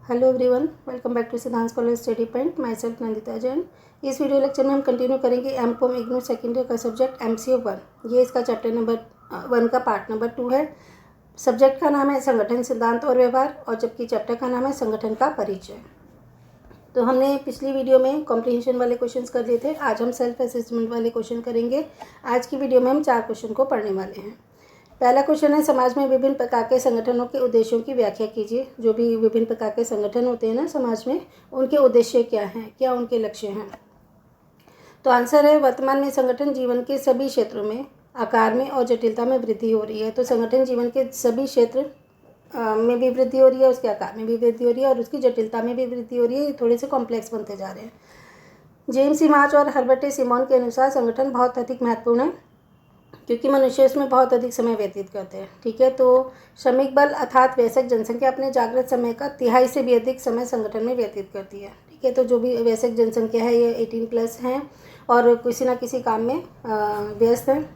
Hello everyone, welcome back to Siddhant College Study Point. Myself Nandita Jain. इस video lecture में हम continue करेंगे MCom IGNOU second year का subject MCO 1। ये इसका चैप्टर नंबर 1 का पार्ट नंबर 2 है। सब्जेक्ट का नाम है संगठन सिद्धांत और व्यवहार, और जबकि चैप्टर का नाम है संगठन का परिचय। तो हमने पिछली वीडियो में कॉम्प्रिहेंशन वाले क्वेश्चंस कर लिए थे। आज हम सेल्फ असेसमेंट वाले क्वेश्चन करेंगे। आज की वीडियो में हम 4 क्वेश्चन को पढ़ने वाले हैं। पहला क्वेश्चन है, समाज में विभिन्न प्रकार के संगठनों के उद्देश्यों की व्याख्या कीजिए। जो भी विभिन्न प्रकार के संगठन होते हैं ना समाज में, उनके उद्देश्य क्या हैं, क्या उनके लक्ष्य हैं। तो आंसर है, वर्तमान में संगठन जीवन के सभी क्षेत्रों में आकार में और जटिलता में वृद्धि हो रही है। तो संगठन जीवन के सभी क्षेत्र में भी वृद्धि हो रही है, उसके आकार में भी वृद्धि हो रही है और उसकी जटिलता में भी वृद्धि हो रही है। ये थोड़े से कॉम्प्लेक्स बनते जा रहे हैं। जेम्स इमाज और हर्बर्ट ए सिमोन के अनुसार संगठन बहुत अधिक महत्वपूर्ण है क्योंकि मनुष्य इसमें बहुत अधिक समय व्यतीत करते हैं। ठीक है, तो श्रमिक बल अर्थात वयस्क जनसंख्या अपने जागृत समय का तिहाई से भी अधिक समय संगठन में व्यतीत करती है। ठीक है, तो जो भी वयस्क जनसंख्या है ये 18+ हैं और किसी ना किसी काम में व्यस्त हैं,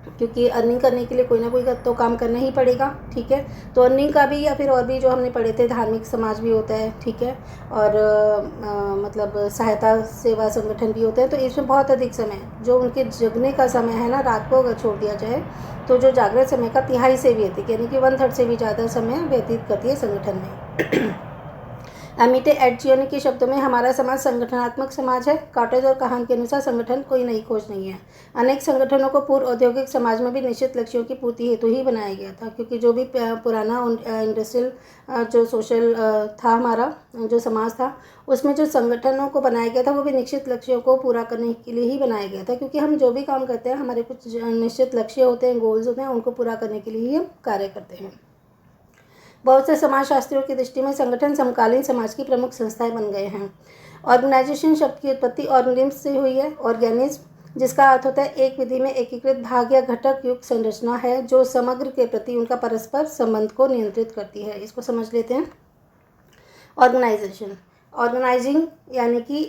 क्योंकि अर्निंग करने के लिए कोई ना कोई तो काम करना ही पड़ेगा। ठीक है, तो अर्निंग का भी या फिर और भी जो हमने पढ़े थे धार्मिक समाज भी होता है। ठीक है, और मतलब सहायता सेवा संगठन भी होते हैं। तो इसमें बहुत अधिक समय जो उनके जगने का समय है ना, रात को अगर छोड़ दिया जाए तो जो जागृत समय का तिहाई से भी अधिक यानी कि 1/3 से भी ज़्यादा समय व्यतीत करती है संगठन में। एमिटे एडजियोनी के शब्दों में, हमारा समाज संगठनात्मक समाज है। कॉटेज और कहान के अनुसार संगठन कोई नई खोज नहीं है। अनेक संगठनों को पूर्व औद्योगिक समाज में भी निश्चित लक्ष्यों की पूर्ति हेतु ही बनाया गया था, क्योंकि जो भी पुराना इंडस्ट्रियल जो सोशल था हमारा जो समाज था, उसमें जो संगठनों को बनाया गया था वो भी निश्चित लक्ष्यों को पूरा करने के लिए ही बनाया गया था। क्योंकि हम जो भी काम करते हैं हमारे कुछ निश्चित लक्ष्य होते हैं, गोल्स होते हैं, उनको पूरा करने के लिए ही हम कार्य करते हैं। बहुत से समाजशास्त्रियों की दृष्टि में संगठन समकालीन समाज की प्रमुख संस्थाएं बन गए हैं। ऑर्गेनाइजेशन शब्द की उत्पत्ति ऑर्गेनिज्म से हुई है। ऑर्गेनिज्म जिसका अर्थ होता है एक विधि में एकीकृत भाग या घटक युक्त संरचना है जो समग्र के प्रति उनका परस्पर संबंध को नियंत्रित करती है। इसको समझ लेते हैं। ऑर्गेनाइजेशन, ऑर्गेनाइजिंग यानी कि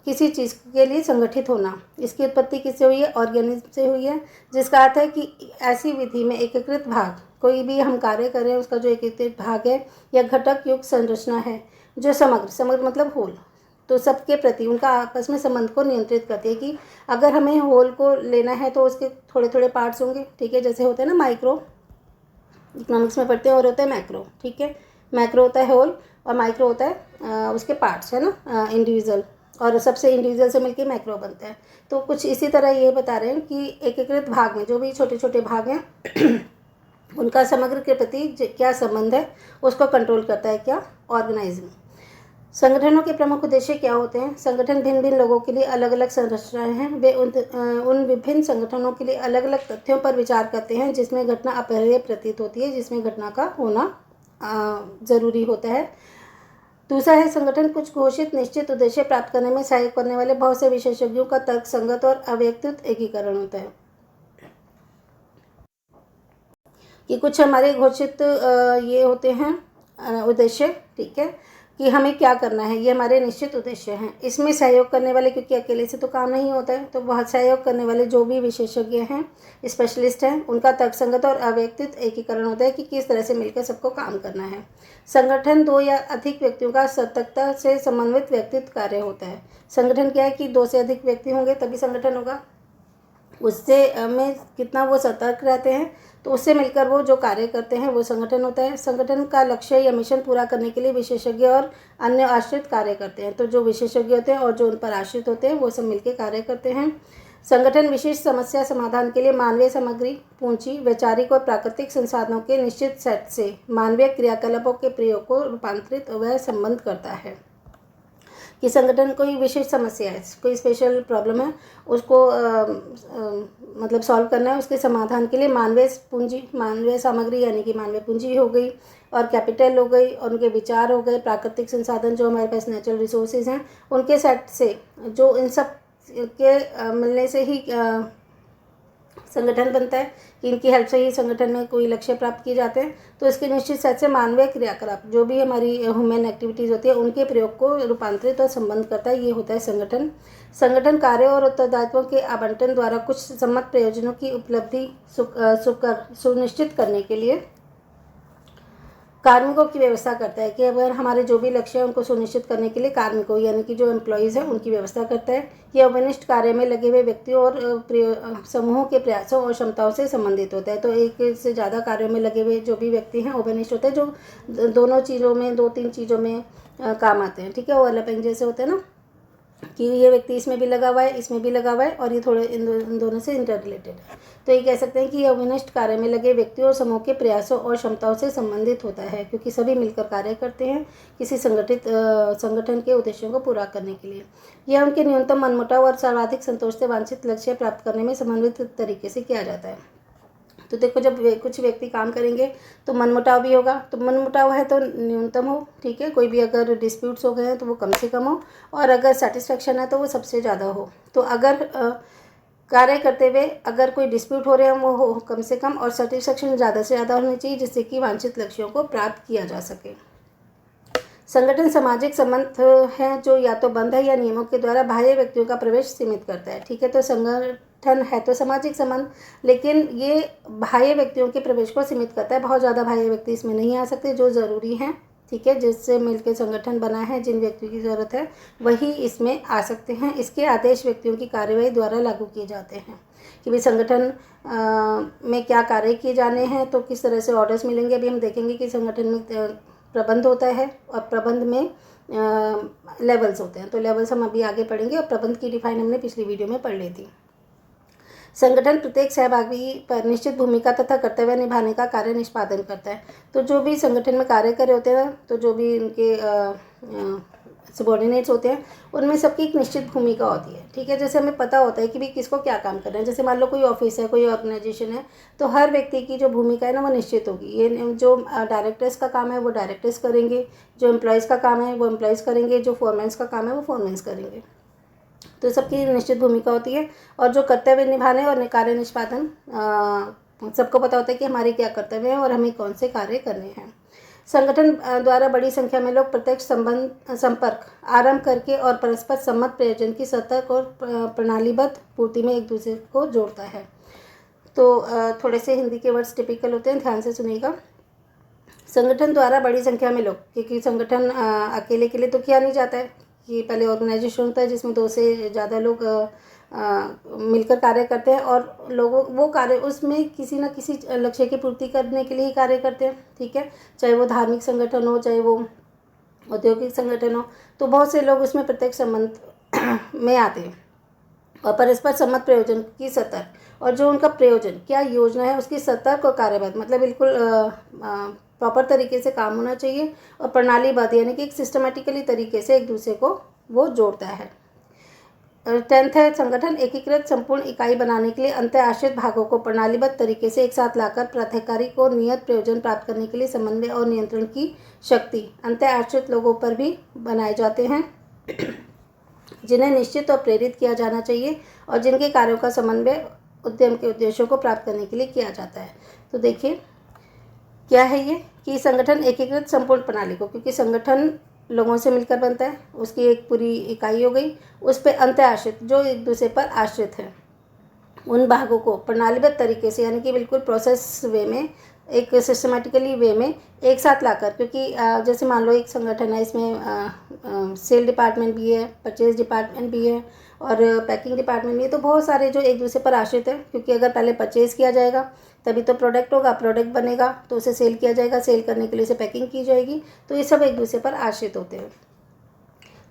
किसी चीज़ के लिए संगठित होना। इसकी उत्पत्ति किससे हुई है? ऑर्गेनिज्म से हुई है, जिसका अर्थ है कि ऐसी विधि में एकीकृत भाग, कोई भी हम कार्य कर रहे हैं उसका जो एकीकृत भाग है या घटक युक्त संरचना है जो समग्र मतलब होल, तो सबके प्रति उनका आपस में संबंध को नियंत्रित करती है। कि अगर हमें होल को लेना है तो उसके थोड़े थोड़े पार्ट्स होंगे। ठीक है, जैसे होता है ना माइक्रो, इकोनॉमिक्स में पढ़ते हैं, और होता है मैक्रो। ठीक है, मैक्रो होता है होल और माइक्रो होता है उसके पार्ट्स, है ना, इंडिविजुअल, और सबसे इंडिविजुअल से मिलके मैक्रो बनता है। तो कुछ इसी तरह ये बता रहे हैं कि एकीकृत भाग में जो भी छोटे छोटे भाग हैं उनका समग्र के प्रति क्या संबंध है उसको कंट्रोल करता है क्या? ऑर्गेनाइजिंग। संगठनों के प्रमुख उद्देश्य क्या होते हैं? संगठन भिन्न भिन्न लोगों के लिए अलग अलग संरचनाएं हैं। वे उन विभिन्न संगठनों के लिए अलग अलग तथ्यों पर विचार करते हैं जिसमें घटना अपरिहार्य प्रतीत होती है, जिसमें घटना का होना ज़रूरी होता है। दूसरा है, संगठन कुछ घोषित निश्चित उद्देश्य प्राप्त करने में सहायक करने वाले बहुत से विशेषज्ञों का तर्कसंगत और अव्यक्तिगत एकीकरण होता है। कि कुछ हमारे घोषित ये होते हैं उद्देश्य। ठीक है, कि हमें क्या करना है, ये हमारे निश्चित उद्देश्य हैं। इसमें सहयोग करने वाले, क्योंकि अकेले से तो काम नहीं होता है, तो बहुत सहयोग करने वाले जो भी विशेषज्ञ हैं, स्पेशलिस्ट हैं, उनका तर्कसंगत और अव्यक्तिगत एकीकरण होता है कि किस तरह से मिलकर सबको काम करना है। संगठन 2 या अधिक व्यक्तियों का सतर्कता से समन्वित व्यक्तित्व कार्य होता है। संगठन क्या है कि 2 से अधिक व्यक्ति होंगे तभी संगठन होगा। उससे में कितना वो सतर्क रहते हैं, तो उससे मिलकर वो जो कार्य करते हैं वो संगठन होता है। संगठन का लक्ष्य या मिशन पूरा करने के लिए विशेषज्ञ और अन्य आश्रित कार्य करते हैं। तो जो विशेषज्ञ होते हैं और जो उन पर आश्रित होते हैं वो सब मिलकर कार्य करते हैं। संगठन विशिष्ट समस्या समाधान के लिए मानवीय सामग्री, पूंजी, वैचारिक और प्राकृतिक संसाधनों के निश्चित सेट से मानवीय क्रियाकलापों के प्रयोग को रूपांतरित व संबंध करता है। कि संगठन कोई विशेष समस्या है, कोई स्पेशल प्रॉब्लम है, उसको मतलब सॉल्व करना है, उसके समाधान के लिए मानवीय पूंजी, मानवीय सामग्री यानी कि मानवीय पूंजी हो गई, और कैपिटल हो गई, और उनके विचार हो गए, प्राकृतिक संसाधन जो हमारे पास नेचुरल रिसोर्सेज हैं उनके सेट से, जो इन सब के मिलने से ही संगठन बनता है, कि इनकी हेल्प से ही संगठन में कोई लक्ष्य प्राप्त किए जाते हैं। तो इसके निश्चित सेट से मानवीय क्रियाकलाप, जो भी हमारी ह्यूमन एक्टिविटीज़ होती है, उनके प्रयोग को रूपांतरित और संबंध करता है। ये होता है संगठन। संगठन कार्य और उत्तरदायित्वों के आवंटन द्वारा कुछ सम्मत प्रयोजनों की उपलब्धि सुनिश्चित करने के लिए कार्मिकों की व्यवस्था करता है कि अगर हमारे जो भी लक्ष्य है उनको सुनिश्चित करने के लिए कार्मिकों यानी कि जो एम्प्लॉयज़ हैं उनकी व्यवस्था करता है। यह वनिष्ठ कार्य में लगे हुए व्यक्तियों और समूहों के प्रयासों और क्षमताओं से संबंधित होता है। तो एक से ज़्यादा कार्यों में लगे हुए जो भी व्यक्ति हैं ओवनिष्ठ होते हैं, जो दोनों चीज़ों में 2-3 चीज़ों में काम आते हैं। ठीक है, ओवरलैपिंग जैसे होते हैं ना कि ये व्यक्ति इसमें भी लगा हुआ है, इसमें भी लगा हुआ है और ये थोड़े इन दोनों से इंटर रिलेटेड है। तो ये कह सकते हैं कि यह विनिष्ट कार्य में लगे व्यक्तियों और समूह के प्रयासों और क्षमताओं से संबंधित होता है, क्योंकि सभी मिलकर कार्य करते हैं किसी संगठन के उद्देश्यों को पूरा करने के लिए। यह उनके न्यूनतम मनमुटाव और सर्वाधिक संतोष से वांछित लक्ष्य प्राप्त करने में समन्वित तरीके से किया जाता है। तो देखो, जब कुछ व्यक्ति काम करेंगे तो मनमुटाव भी होगा, तो मनमुटाव है तो न्यूनतम हो। ठीक है, कोई भी अगर डिस्प्यूट्स हो गए हैं तो वो कम से कम हो, और अगर सेटिस्फेक्शन है तो वो सबसे ज़्यादा हो। तो अगर कार्य करते हुए अगर कोई डिस्प्यूट हो रहे हैं वो हो कम से कम, और सेटिस्फेक्शन ज़्यादा से ज़्यादा होनी चाहिए, जिससे कि वांछित लक्ष्यों को प्राप्त किया जा सके। संगठन सामाजिक संबंध है जो या तो बंध है या नियमों के द्वारा बाह्य व्यक्तियों का प्रवेश सीमित करता है। ठीक है, तो संगठन है तो सामाजिक संबंध, लेकिन ये बाह्य व्यक्तियों के प्रवेश को सीमित करता है। बहुत ज़्यादा बाह्य व्यक्ति इसमें नहीं आ सकते, जो ज़रूरी हैं। ठीक है, जिससे मिलकर संगठन बना है, जिन व्यक्तियों की ज़रूरत है वही इसमें आ सकते हैं। इसके आदेश व्यक्तियों की कार्यवाही द्वारा लागू किए जाते हैं कि भाई संगठन में क्या कार्य किए जाने हैं, तो किस तरह से ऑर्डर्स मिलेंगे। अभी हम देखेंगे कि संगठन में प्रबंध होता है और प्रबंध में लेवल्स होते हैं। तो लेवल्स हम अभी आगे पढ़ेंगे, और प्रबंध की डिफाइन हमने पिछली वीडियो में पढ़ ली थी। संगठन प्रत्येक सहभागी पर निश्चित भूमिका तथा कर्तव्य निभाने का कार्य निष्पादन करता है। तो जो भी संगठन में कार्य कर रहे होते हैं, तो जो भी उनके सबॉर्डिनेट्स होते हैं, उनमें सबकी एक निश्चित भूमिका होती है। ठीक है, जैसे हमें पता होता है कि भाई किसको क्या काम करना है। जैसे मान लो कोई ऑफिस है, कोई ऑर्गेनाइजेशन है, तो हर व्यक्ति की जो भूमिका है ना वो निश्चित होगी। ये जो डायरेक्टर्स का काम है वो डायरेक्टर्स करेंगे, जो एम्प्लॉयज़ का काम है वो एम्प्लॉयज़ करेंगे, जो फोरमैन्स का काम है वो फोरमैन्स करेंगे। तो सबकी निश्चित भूमिका होती है, और जो कर्तव्य निभाने और कार्य निष्पादन सबको पता होता है कि हमारे क्या कर्तव्य हैं और हमें कौन से कार्य करने हैं। संगठन द्वारा बड़ी संख्या में लोग प्रत्यक्ष संपर्क आरंभ करके और परस्पर सम्मत प्रयोजन की सतर्क और प्रणालीबद्ध पूर्ति में एक दूसरे को जोड़ता है। तो थोड़े से हिंदी के वर्ड्स टिपिकल होते हैं, ध्यान से सुनिएगा। संगठन द्वारा बड़ी संख्या में लोग, क्योंकि संगठन अकेले के लिए तो किया नहीं जाता है, कि पहले ऑर्गेनाइजेशन होता है जिसमें 2 से ज़्यादा लोग मिलकर कार्य करते हैं, और लोगों वो कार्य उसमें किसी न किसी लक्ष्य की पूर्ति करने के लिए ही कार्य करते हैं। ठीक है, चाहे वो धार्मिक संगठन हो, चाहे वो औद्योगिक संगठन हो, तो बहुत से लोग उसमें प्रत्यक्ष संबंध में आते हैं। और परस्पर सम्मत प्रयोजन की सतर्क, और जो उनका प्रयोजन क्या योजना है उसकी सतर्क और कार्यबद्ध, मतलब बिल्कुल प्रॉपर तरीके से काम होना चाहिए, और प्रणालीबद्ध यानी कि एक सिस्टमेटिकली तरीके से एक दूसरे को वो जोड़ता है। 10th है, संगठन एकीकृत संपूर्ण इकाई बनाने के लिए अंतर आश्रित भागों को प्रणालीबद्ध तरीके से एक साथ लाकर प्राधिकारी को नियत प्रयोजन प्राप्त करने के लिए समन्वय और नियंत्रण की शक्ति अंतर आश्रित लोगों पर भी बनाए जाते हैं, जिन्हें निश्चित और प्रेरित किया जाना चाहिए, और जिनके कार्यों का समन्वय उद्यम के उद्देश्यों को प्राप्त करने के लिए किया जाता है। तो देखिए क्या है ये, कि संगठन एकीकृत संपूर्ण प्रणाली को, क्योंकि संगठन लोगों से मिलकर बनता है, उसकी एक पूरी इकाई हो गई, उस पर अंतर आश्रित जो एक दूसरे पर आश्रित है, उन भागों को प्रणालीबद्ध तरीके से यानी कि बिल्कुल प्रोसेस वे में, एक सिस्टमेटिकली वे में एक साथ लाकर, क्योंकि जैसे मान लो एक संगठन है, इसमें सेल डिपार्टमेंट भी है, परचेज डिपार्टमेंट भी है, और पैकिंग डिपार्टमेंट भी है। तो बहुत सारे जो एक दूसरे पर आश्रित है, क्योंकि अगर पहले परचेज़ किया जाएगा तभी तो प्रोडक्ट होगा, प्रोडक्ट बनेगा तो उसे सेल किया जाएगा, सेल करने के लिए उसे पैकिंग की जाएगी। तो ये सब एक दूसरे पर आश्रित होते हैं।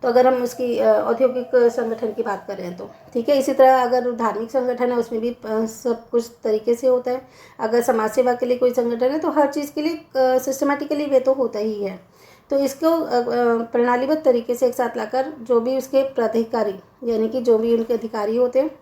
तो अगर हम उसकी औद्योगिक संगठन की बात करें तो ठीक है। इसी तरह अगर धार्मिक संगठन है उसमें भी सब कुछ तरीके से होता है। अगर समाज सेवा के लिए कोई संगठन है तो हर चीज़ के लिए सिस्टमेटिकली वे तो होता ही है। तो इसको प्रणालीबद्ध तरीके से एक साथ लाकर जो भी उसके प्राधिकारी यानी कि जो भी उनके अधिकारी होते हैं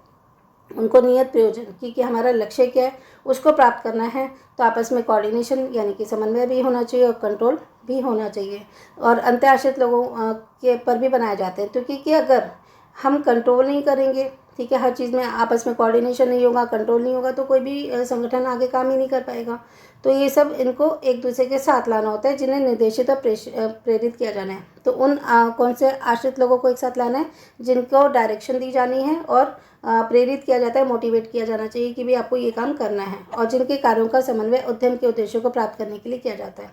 उनको नियत प्रयोजन कि हमारा लक्ष्य क्या है उसको प्राप्त करना है, तो आपस में कोऑर्डिनेशन यानी कि समन्वय भी होना चाहिए और कंट्रोल भी होना चाहिए। और अंतर आश्रित लोगों के पर भी बनाए जाते हैं, क्योंकि अगर हम कंट्रोल नहीं करेंगे, ठीक है, हर चीज़ में आपस में कोऑर्डिनेशन नहीं होगा, कंट्रोल नहीं होगा, तो कोई भी संगठन आगे काम ही नहीं कर पाएगा। तो ये सब इनको एक दूसरे के साथ लाना होता है, जिन्हें निर्देशित और प्रेरित किया जाना है। तो उन कौन से आश्रित लोगों को एक साथ लाना है जिनको डायरेक्शन दी जानी है और प्रेरित किया जाता है, मोटिवेट किया जाना चाहिए कि भाई आपको ये काम करना है, और जिनके कार्यों का समन्वय उद्यम के उद्देश्यों को प्राप्त करने के लिए किया जाता है।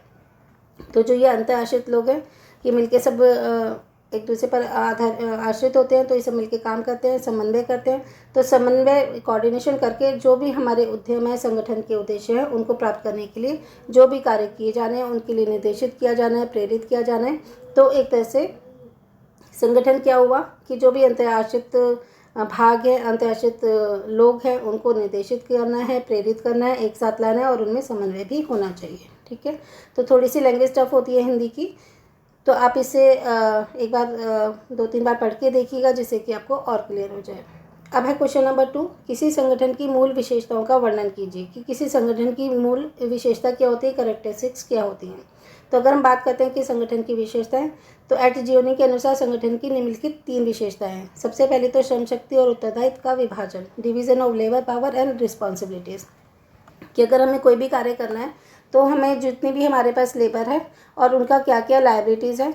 तो जो ये अंतर आश्रित लोग हैं, ये मिलके सब एक दूसरे पर आश्रित होते हैं, तो ये सब मिलके काम करते हैं, समन्वय करते हैं। तो समन्वय कोऑर्डिनेशन करके जो भी हमारे उद्यम है, संगठन के उद्देश्य हैं, उनको प्राप्त करने के लिए जो भी कार्य किए जाने हैं उनके लिए निर्देशित किया जाना है, प्रेरित किया जाना है। तो एक तरह से संगठन क्या हुआ कि जो भी अंतर्आश्रित भाग है, अंतर्आश्रित लोग हैं, उनको निर्देशित करना है, प्रेरित करना है, एक साथ लाना है और उनमें समन्वय भी होना चाहिए। ठीक है, तो थोड़ी सी लैंग्वेज टफ होती है हिंदी की, तो आप इसे एक बार 2-3 बार पढ़ के देखिएगा जिससे कि आपको और क्लियर हो जाए। अब है क्वेश्चन नंबर 2, किसी संगठन की मूल विशेषताओं का वर्णन कीजिए कि किसी संगठन की मूल विशेषता क्या होती है, कैरेक्टरिस्टिक्स क्या होती हैं। तो अगर हम बात करते हैं कि संगठन की विशेषताएं, तो एट जियोनी के अनुसार संगठन की निम्नलिखित 3 विशेषताएं हैं। सबसे पहले तो श्रम शक्ति और उत्तरदायित्व का विभाजन, division of labour power and responsibilities, कि अगर हमें कोई भी कार्य करना है तो हमें जितनी भी हमारे पास लेबर है और उनका क्या क्या लायबिलिटीज़ है,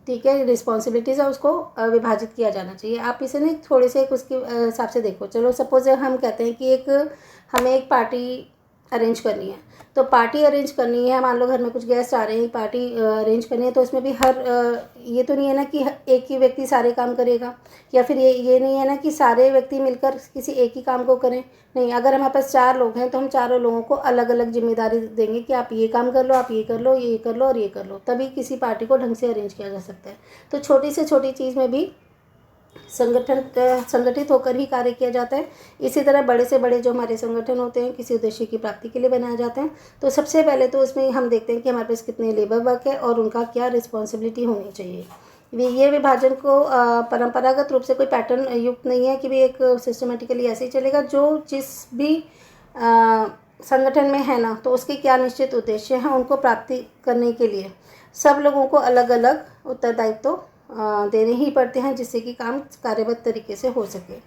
ठीक है, रिस्पॉन्सिबिलिटीज़ है, उसको विभाजित किया जाना चाहिए। आप इसे नहीं थोड़े से उसके हिसाब से देखो। चलो सपोज हम कहते हैं कि हमें एक पार्टी अरेंज करनी है, तो पार्टी अरेंज करनी है, मान लो घर में कुछ गेस्ट आ रहे हैं, पार्टी अरेंज करनी है, तो इसमें भी ये तो नहीं है ना कि एक ही व्यक्ति सारे काम करेगा, या फिर ये नहीं है ना कि सारे व्यक्ति मिलकर किसी एक ही काम को करें। नहीं, अगर हमारे पास 4 लोग हैं तो हम चारों लोगों को अलग अलग जिम्मेदारी देंगे कि आप ये काम कर लो, आप ये कर लो, ये कर लो और ये कर लो, तभी किसी पार्टी को ढंग से अरेंज किया जा सकता है। तो छोटी से छोटी चीज़ में भी संगठित होकर ही कार्य किया जाता है। इसी तरह बड़े से बड़े जो हमारे संगठन होते हैं किसी उद्देश्य की प्राप्ति के लिए बनाए जाते हैं। तो सबसे पहले तो उसमें हम देखते हैं कि हमारे पास कितने लेबर वर्क है और उनका क्या रिस्पॉन्सिबिलिटी होनी चाहिए। ये विभाजन को परंपरागत रूप से कोई पैटर्न युक्त नहीं है कि भी एक सिस्टमेटिकली ऐसे ही चलेगा। जो जिस भी संगठन में है ना, तो उसके क्या निश्चित उद्देश्य हैं, उनको प्राप्ति करने के लिए सब लोगों को अलग अलग उत्तरदायित्व तो देने ही पड़ते हैं, जिससे कि काम कार्यबद्ध तरीके से हो सके।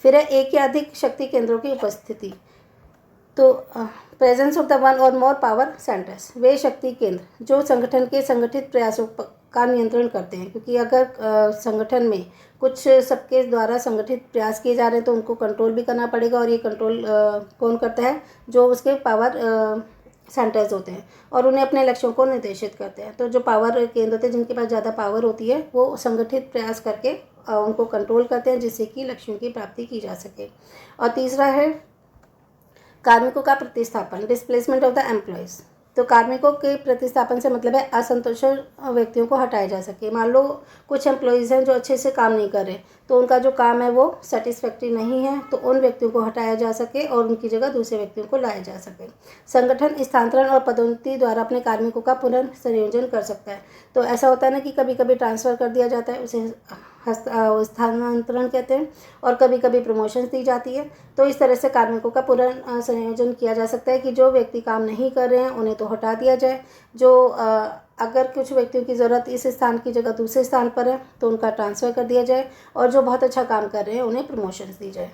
फिर है एक या अधिक शक्ति केंद्रों की उपस्थिति। तो प्रेजेंस ऑफ द वन और मोर पावर सेंटर्स, वे शक्ति केंद्र जो संगठन के संगठित प्रयासों का नियंत्रण करते हैं, क्योंकि अगर संगठन में कुछ सबके द्वारा संगठित प्रयास किए जा रहे हैं तो उनको कंट्रोल भी करना पड़ेगा, और ये कंट्रोल कौन करता है, जो उसके पावर सेंटर्स होते हैं और उन्हें अपने लक्ष्यों को निर्देशित करते हैं। तो जो पावर केंद्र होते हैं, जिनके पास ज़्यादा पावर होती है, वो संगठित प्रयास करके उनको कंट्रोल करते हैं, जिससे कि लक्ष्यों की प्राप्ति की जा सके। और तीसरा है कार्मिकों का प्रतिस्थापन, डिस्प्लेसमेंट ऑफ द एम्प्लॉयज़। तो कार्मिकों के प्रतिस्थापन से मतलब है असंतुष्ट व्यक्तियों को हटाया जा सके। मान लो कुछ एम्प्लॉयज़ हैं जो अच्छे से काम नहीं कर रहे, तो उनका जो काम है वो सेटिस्फैक्ट्री नहीं है, तो उन व्यक्तियों को हटाया जा सके और उनकी जगह दूसरे व्यक्तियों को लाया जा सके। संगठन स्थानांतरण और पदोन्नति द्वारा अपने कार्मिकों का पुनर्संयोजन कर सकता है। तो ऐसा होता है ना कि कभी कभी ट्रांसफ़र कर दिया जाता है, उसे स्थानांतरण कहते हैं, और कभी कभी प्रमोशंस दी जाती है। तो इस तरह से कार्मिकों का पुनर्संयोजन किया जा सकता है कि जो व्यक्ति काम नहीं कर रहे हैं उन्हें तो हटा दिया जाए, जो अगर कुछ व्यक्तियों की ज़रूरत इस स्थान की जगह दूसरे स्थान पर है तो उनका ट्रांसफ़र कर दिया जाए, और जो बहुत अच्छा काम कर रहे हैं उन्हें प्रमोशंस दी जाए।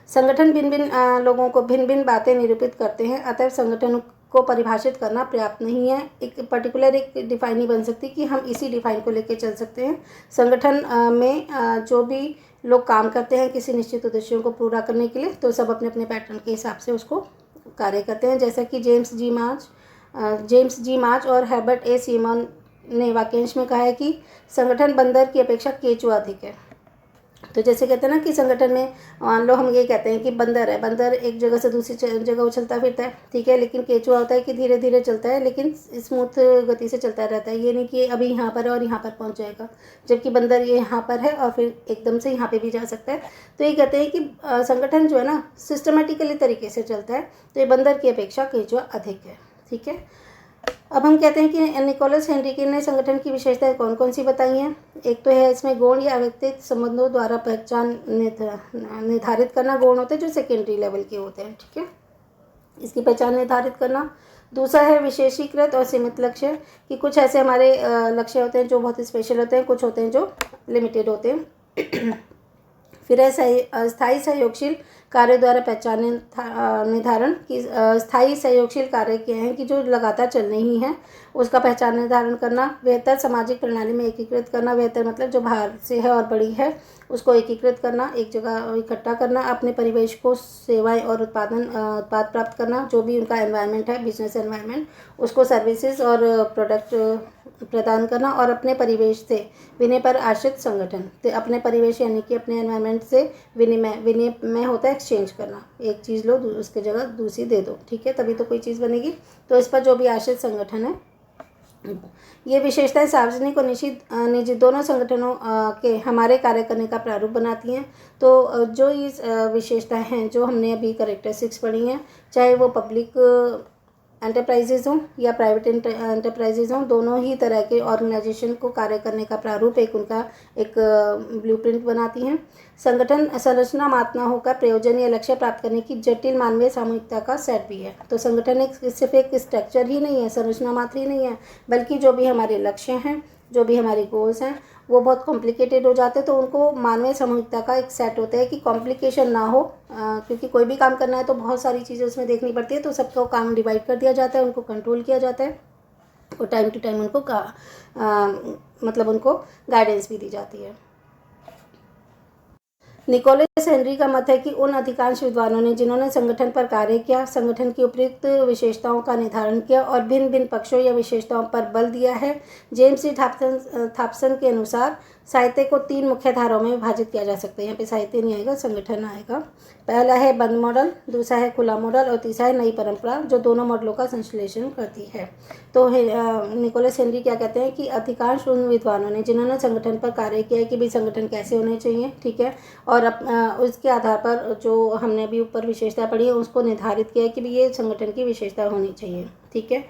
संगठन भिन्न भिन्न लोगों को भिन्न भिन्न बातें निरूपित करते हैं, अतः संगठन को परिभाषित करना पर्याप्त नहीं है। एक पर्टिकुलर एक डिफाइन नहीं बन सकती कि हम इसी डिफाइन को लेकर चल सकते हैं। संगठन में जो भी लोग काम करते हैं किसी निश्चित उद्देश्यों को पूरा करने के लिए, तो सब अपने अपने पैटर्न के हिसाब से उसको कार्य करते हैं। जैसा कि जेम्स जी मार्च और हर्बर्ट ए सीमन ने वाक्यांश में कहा है कि संगठन बंदर की अपेक्षा केंचुआ अधिक है। तो जैसे कहते हैं ना कि संगठन में मान लो हम ये कहते हैं कि बंदर है, बंदर एक जगह से दूसरी जगह उछलता फिरता है, ठीक है, लेकिन केंचुआ होता है कि धीरे धीरे चलता है लेकिन स्मूथ गति से चलता रहता है। ये नहीं कि अभी यहाँ पर है और यहाँ पर पहुँच जाएगा, जबकि बंदर ये यहाँ पर है और फिर एकदम से यहाँ पे भी जा सकता है। तो ये कहते हैं कि संगठन जो है ना सिस्टमेटिकली तरीके से चलता है, तो ये बंदर की अपेक्षा केंचुआ अधिक है। ठीक है, अब हम कहते हैं कि निकोलस हेनरिके ने संगठन की विशेषताएं कौन कौन सी बताई हैं। एक तो है इसमें गौण या अव्यक्तिगत संबंधों द्वारा पहचान निर्धारित करना, गौण होते हैं जो सेकेंडरी लेवल के होते हैं, ठीक है, इसकी पहचान निर्धारित करना। दूसरा है विशेषीकृत और सीमित लक्ष्य, कि कुछ ऐसे हमारे लक्ष्य होते हैं जो बहुत स्पेशल होते हैं, कुछ होते हैं जो लिमिटेड होते हैं। फिर है स्थायी सहयोगशील कार्य द्वारा पहचाने निर्धारण की स्थायी सहयोगशील कार्य किए हैं कि जो लगातार चलने ही हैं, उसका पहचान निर्धारण करना, बेहतर सामाजिक प्रणाली में एकीकृत करना, बेहतर मतलब जो बाहर से है और बड़ी है उसको एकीकृत करना, एक जगह इकट्ठा करना, अपने परिवेश को सेवाएं और उत्पाद प्राप्त करना, जो भी उनका एनवायरनमेंट है, बिजनेस एनवायरनमेंट, उसको सर्विसेज और प्रोडक्ट प्रदान करना, और अपने परिवेश से विनय पर आश्रित संगठन, तो अपने परिवेश यानी कि अपने एनवायरनमेंट से विनिमय होता है एक्सचेंज करना, एक चीज़ लो उसके जगह दूसरी दे दो, ठीक है, तभी तो कोई चीज़ बनेगी। तो इस पर जो भी आश्रित संगठन है, ये विशेषताएं सार्वजनिक और निजी दोनों संगठनों के हमारे कार्य करने का प्रारूप बनाती हैं। तो जो इस विशेषताएं हैं जो हमने अभी कैरेक्टरिस्टिक्स पढ़ी हैं, चाहे वो पब्लिक एंटरप्राइजेज हों या प्राइवेट एंटरप्राइजेज हों, दोनों ही तरह के ऑर्गेनाइजेशन को कार्य करने का प्रारूप उनका एक ब्लूप्रिंट बनाती हैं। संगठन संरचना मात्र न होकर प्रयोजन या लक्ष्य प्राप्त करने की जटिल मानवीय सामूहिकता का सेट भी है। तो संगठन सिर्फ एक स्ट्रक्चर ही नहीं है, संरचना मात्र ही नहीं है, बल्कि जो भी हमारे लक्ष्य हैं, जो भी हमारे गोल्स हैं, वो बहुत कॉम्प्लिकेटेड हो जाते हैं। तो उनको मानवीय सामूहिकता का एक सेट होता है कि कॉम्प्लिकेशन ना हो, क्योंकि कोई भी काम करना है तो बहुत सारी चीज़ें उसमें देखनी पड़ती है, तो सबको काम डिवाइड कर दिया जाता है, उनको कंट्रोल किया जाता है और टाइम टू टाइम उनको मतलब उनको गाइडेंस भी दी जाती है। निकोलस हेनरी का मत है कि उन अधिकांश विद्वानों ने जिन्होंने संगठन पर कार्य किया, संगठन की उपयुक्त विशेषताओं का निर्धारण किया और भिन्न भिन्न पक्षों या विशेषताओं पर बल दिया है। जेम्स सी थॉम्पसन के अनुसार साहित्य को 3 मुख्य धाराओं में विभाजित किया जा सकता है। यहाँ पे साहित्य नहीं आएगा, संगठन आएगा। पहला है बंद मॉडल, दूसरा है खुला मॉडल और तीसरा है नई परंपरा, जो दोनों मॉडलों का संश्लेषण करती है। तो निकोलस हेनरी क्या कहते हैं कि अधिकांश उन विद्वानों ने जिन्होंने संगठन पर कार्य किया है कि भाई संगठन कैसे होने चाहिए, ठीक है, और उसके आधार पर जो हमने अभी ऊपर विशेषता पढ़ी है उसको निर्धारित किया है कि भाई ये संगठन की विशेषता होनी चाहिए, ठीक है।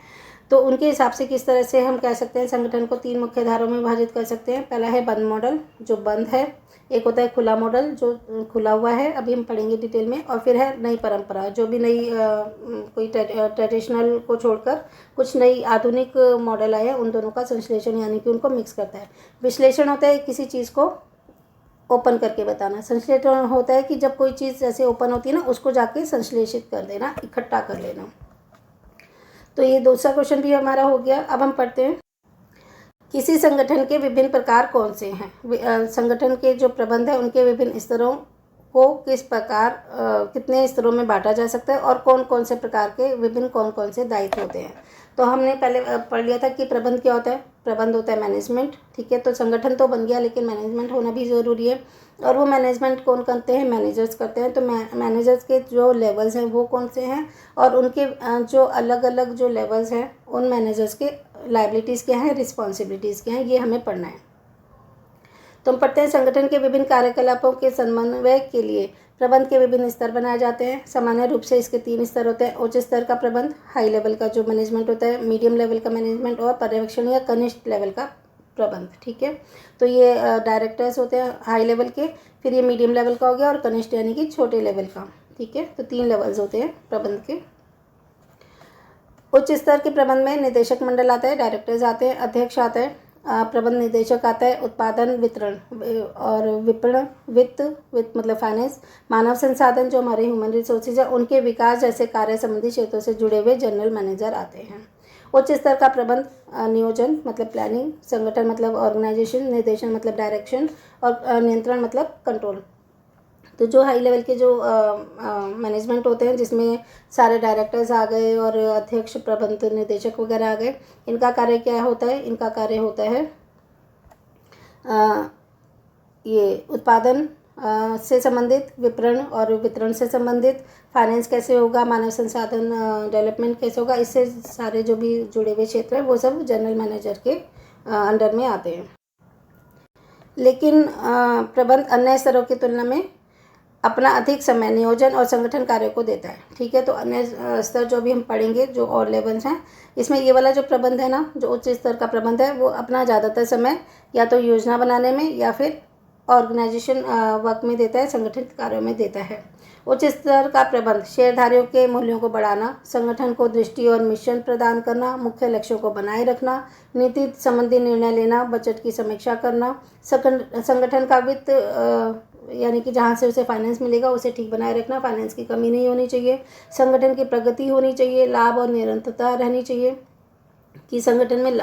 तो उनके हिसाब से किस तरह से हम कह सकते हैं संगठन को 3 मुख्य धारों में विभाजित कर सकते हैं। पहला है बंद मॉडल, जो बंद है, एक होता है खुला मॉडल, जो खुला हुआ है, अभी हम पढ़ेंगे डिटेल में, और फिर है नई परंपरा, जो भी नई कोई ट्रेडिशनल को छोड़कर कुछ नई आधुनिक मॉडल आए हैं, उन दोनों का संश्लेषण यानी कि उनको मिक्स करता है। विश्लेषण होता है किसी चीज़ को ओपन करके बताना, संश्लेषण होता है कि जब कोई चीज़ जैसे ओपन होती है ना, उसको जाके संश्लेषित कर देना, इकट्ठा कर लेना। तो ये दूसरा क्वेश्चन भी हमारा हो गया। अब हम पढ़ते हैं किसी संगठन के विभिन्न प्रकार कौन से हैं। संगठन के जो प्रबंध है उनके विभिन्न स्तरों को किस प्रकार कितने स्तरों में बांटा जा सकता है और कौन कौन से प्रकार के विभिन्न कौन कौन से दायित्व होते हैं। तो हमने पहले पढ़ लिया था कि प्रबंध क्या होता है। प्रबंध होता है मैनेजमेंट, ठीक है। तो संगठन तो बन गया, लेकिन मैनेजमेंट होना भी ज़रूरी है, और वो मैनेजमेंट कौन करते हैं, मैनेजर्स करते हैं। तो मैनेजर्स के जो लेवल्स हैं वो कौन से हैं, और उनके जो अलग अलग जो लेवल्स हैं उन मैनेजर्स के लायबिलिटीज़ क्या हैं, रिस्पॉन्सिबिलिटीज़ क्या हैं, ये हमें पढ़ना है। तो हम पढ़ते हैं संगठन के विभिन्न कार्यकलापों के समन्वय के लिए प्रबंध के विभिन्न स्तर बनाए जाते हैं। सामान्य रूप से इसके 3 स्तर होते हैं। उच्च स्तर का प्रबंध, हाई लेवल का जो मैनेजमेंट होता है, मीडियम लेवल का मैनेजमेंट, और पर्यवेक्षण या कनिष्ठ लेवल का प्रबंध, ठीक है। तो ये डायरेक्टर्स होते हैं हाई लेवल के, फिर ये मीडियम लेवल का हो गया, और कनिष्ठ यानी कि छोटे लेवल का, ठीक है। तो 3 लेवल्स होते हैं प्रबंध के। उच्च स्तर के प्रबंध में निदेशक मंडल आता है, डायरेक्टर्स आते हैं, अध्यक्ष आता है, प्रबंध निदेशक आता है, उत्पादन, वितरण और विपणन, वित्त मतलब फाइनेंस, मानव संसाधन जो हमारे ह्यूमन रिसोर्सेज है, उनके विकास जैसे कार्य संबंधी क्षेत्रों से जुड़े हुए जनरल मैनेजर आते हैं। उच्च स्तर का प्रबंध नियोजन मतलब प्लानिंग, संगठन मतलब ऑर्गेनाइजेशन, निर्देशन मतलब डायरेक्शन, और नियंत्रण मतलब कंट्रोल। तो जो हाई लेवल के जो मैनेजमेंट होते हैं, जिसमें सारे डायरेक्टर्स आ गए और अध्यक्ष, प्रबंध निदेशक वगैरह आ गए, इनका कार्य क्या होता है, इनका कार्य होता है ये उत्पादन से संबंधित, विपणन और वितरण से संबंधित, फाइनेंस कैसे होगा, मानव संसाधन डेवलपमेंट कैसे होगा, इससे सारे जो भी जुड़े हुए क्षेत्र हैं वो सब जनरल मैनेजर के अंडर में आते हैं। लेकिन प्रबंध अन्य स्तरों की तुलना में अपना अधिक समय नियोजन और संगठन कार्यों को देता है, ठीक है। तो अन्य स्तर जो भी हम पढ़ेंगे, जो और लेवल्स हैं, इसमें ये वाला जो प्रबंध है ना, जो उच्च स्तर का प्रबंध है, वो अपना ज़्यादातर समय या तो योजना बनाने में या फिर ऑर्गेनाइजेशन वर्क में देता है, संगठित कार्यों में देता है। उच्च स्तर का प्रबंध शेयरधारियों के मूल्यों को बढ़ाना, संगठन को दृष्टि और मिशन प्रदान करना, मुख्य लक्ष्यों को बनाए रखना, नीति संबंधी निर्णय लेना, बजट की समीक्षा करना, संगठन का यानी कि जहाँ से उसे फाइनेंस मिलेगा उसे ठीक बनाए रखना, फाइनेंस की कमी नहीं होनी चाहिए, संगठन की प्रगति होनी चाहिए, लाभ और निरंतरता रहनी चाहिए कि संगठन में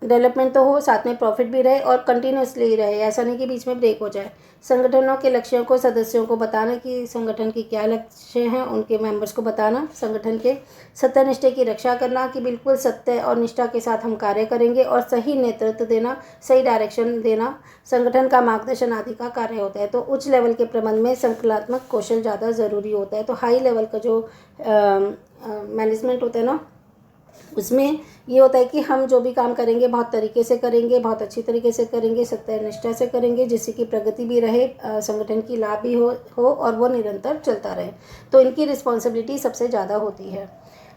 डेवलपमेंट तो हो, साथ में प्रॉफिट भी रहे और कंटिन्यूसली रहे, ऐसा नहीं कि बीच में ब्रेक हो जाए। संगठनों के लक्ष्यों को सदस्यों को बताना कि संगठन की क्या लक्ष्य हैं, उनके मेंबर्स को बताना। संगठन के सत्यनिष्ठा की रक्षा करना कि बिल्कुल सत्य और निष्ठा के साथ हम कार्य करेंगे, और सही नेतृत्व देना, सही डायरेक्शन देना संगठन का मार्गदर्शन आदि का कार्य होता है। तो उच्च लेवल के प्रबंध में संकल्पात्मक कौशल ज़्यादा ज़रूरी होता है। तो हाई लेवल का जो मैनेजमेंट होता है ना, उसमें ये होता है कि हम जो भी काम करेंगे बहुत तरीके से करेंगे, बहुत अच्छी तरीके से करेंगे, सत्यनिष्ठा से करेंगे, जिससे कि प्रगति भी रहे, संगठन की लाभ भी हो और वो निरंतर चलता रहे। तो इनकी रिस्पॉन्सिबिलिटी सबसे ज़्यादा होती है।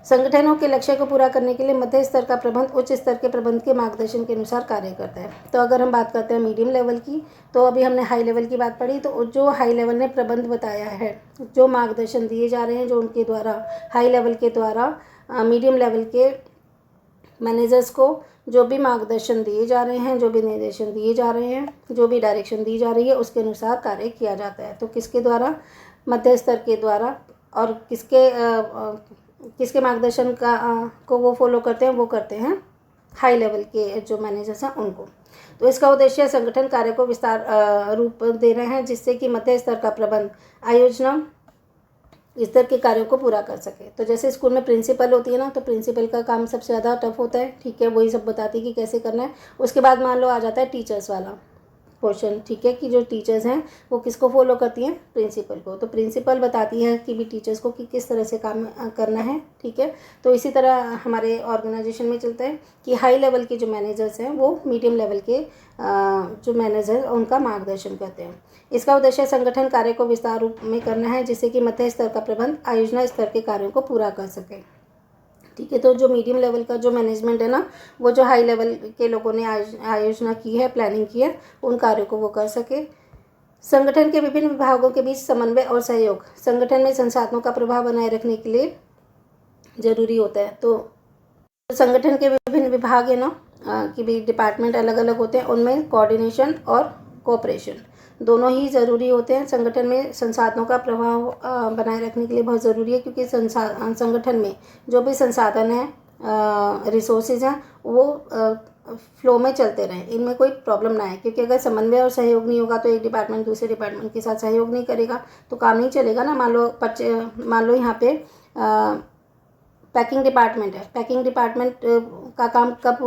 संगठनों के लक्ष्य को पूरा करने के लिए मध्य स्तर का प्रबंध उच्च स्तर के प्रबंध के मार्गदर्शन के अनुसार कार्य करता है। तो अगर हम बात करते हैं मीडियम लेवल की, तो अभी हमने हाई लेवल की बात पढ़ी। तो जो हाई लेवल ने प्रबंध बताया है, जो मार्गदर्शन दिए जा रहे हैं, जो उनके द्वारा हाई लेवल के द्वारा मीडियम लेवल के मैनेजर्स को जो भी मार्गदर्शन दिए जा रहे हैं, जो भी निर्देशन दिए जा रहे हैं, जो भी डायरेक्शन दी जा रही है, उसके अनुसार कार्य किया जाता है। तो किसके द्वारा? मध्य स्तर के द्वारा। और किसके मार्गदर्शन को वो फॉलो करते हैं? वो करते हैं हाई लेवल के जो मैनेजर्स हैं उनको। तो इसका उद्देश्य संगठन कार्य को विस्तार रूप दे रहे हैं, जिससे कि मध्य स्तर का प्रबंध आयोजना स्तर के कार्यों को पूरा कर सके। तो जैसे स्कूल में प्रिंसिपल होती है ना, तो प्रिंसिपल का काम सबसे ज़्यादा टफ होता है, ठीक है, वही सब बताती है कि कैसे करना है। उसके बाद मान लो आ जाता है टीचर्स वाला क्वेश्चन, ठीक है, कि जो टीचर्स हैं वो किसको फॉलो करती हैं? प्रिंसिपल को। तो प्रिंसिपल बताती है कि भी टीचर्स को कि किस तरह से काम करना है, ठीक है। तो इसी तरह हमारे ऑर्गेनाइजेशन में चलता है कि हाई लेवल के जो मैनेजर्स हैं वो मीडियम लेवल के जो मैनेजर उनका मार्गदर्शन करते हैं। इसका उद्देश्य संगठन कार्य को विस्तार रूप में करना है, जिससे कि मध्य स्तर का प्रबंध आयोजना स्तर के कार्यों को पूरा कर सके, ठीक है। तो जो मीडियम लेवल का जो मैनेजमेंट है ना, वो जो हाई लेवल के लोगों ने आयोजना की है, प्लानिंग की है, उन कार्यों को वो कर सके। संगठन के विभिन्न विभागों के बीच समन्वय और सहयोग संगठन में संसाधनों का प्रभाव बनाए रखने के लिए जरूरी होता है। तो संगठन के विभिन्न विभाग है ना कि भी डिपार्टमेंट अलग अलग होते हैं, उनमें कोऑर्डिनेशन और कोऑपरेशन दोनों ही ज़रूरी होते हैं। संगठन में संसाधनों का प्रभाव बनाए रखने के लिए बहुत ज़रूरी है, क्योंकि संगठन में जो भी संसाधन हैं, रिसोर्सेज हैं, वो फ्लो में चलते रहें, इनमें कोई प्रॉब्लम ना आए। क्योंकि अगर समन्वय और सहयोग नहीं होगा तो एक डिपार्टमेंट दूसरे डिपार्टमेंट के साथ सहयोग नहीं करेगा तो काम नहीं चलेगा ना। मान लो यहाँ पे पैकिंग डिपार्टमेंट है, पैकिंग डिपार्टमेंट का काम कब